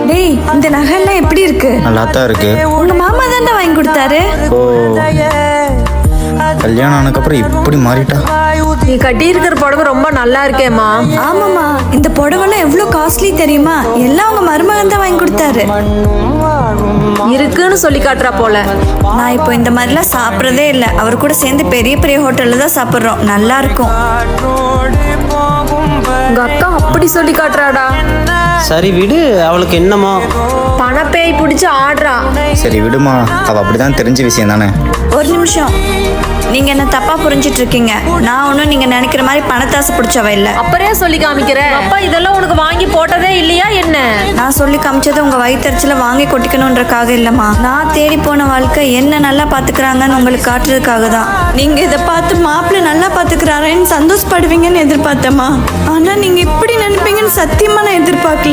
டேய், இந்த நகைலாம் எப்படி இருக்கு? நல்லா தான் இருக்கு. உங்க மாமா தான் வாங்கி கொடுத்தாரு. ஓ, கல்யாணம் ஆனதுக்கப்புறம் இப்படி மாறிட்டா. நீ கட்டி இருக்கிற புடவை ரொம்ப நல்லா இருக்கேம்மா. ஆமாமா, இந்த புடவைலாம் எவ்வளவு காஸ்ட்லி தெரியுமா? எல்லாம் உங்க மருமகன் தான் வாங்கி கொடுத்தாரு. இருக்குன்னு சொல்லி காட்டுறா போல. நான் இப்போ இந்த மாதிரிலாம் சாப்பிட்றதே இல்லை. அவர் கூட சேர்ந்து பெரிய பெரிய ஹோட்டல்ல தான் சாப்பிட்றோம். நல்லா இருக்கும். உங்க அக்கா அப்படி சொல்லி காட்டுறாடா. சரி விடு, அவளுக்கு என்னமோ. பணப்பேய் பிடிச்சி ஆடுறா. சரி விடுமா, அவ அப்படிதான் தெரிஞ்ச விஷயம் தானே. ஒரு நிமிஷம், நீங்க என்ன தப்பா புரிஞ்சிட்டு இருக்கீங்க. நான் ஒன்றும் நீங்க நினைக்கிற மாதிரி பணத்தாசை பிடிச்சவ இல்லை. அப்புறே சொல்லி காமிக்கிற. அப்பா இதெல்லாம் உனக்கு வாங்கி போட்டதே இல்லையா என்ன? நான் சொல்லி காமிச்சது உங்க வயிற்றுல வாங்கி கொட்டிக்கணுன்றக்காக இல்லம்மா. நான் தேடி போன வாழ்க்கை என்ன நல்லா பாத்துக்கிறாங்கன்னு உங்களுக்கு காட்டுறதுக்காக தான். நீங்க இதை பார்த்து மாப்பிள்ளை நல்லா பாத்துக்கிறாரேன்னு சந்தோஷப்படுவீங்கன்னு எதிர்பார்த்தேம்மா. ஆனா நீங்க இப்படி நினைப்பீங்கன்னு சத்தியமா நான் எதிர்பார்க்கல.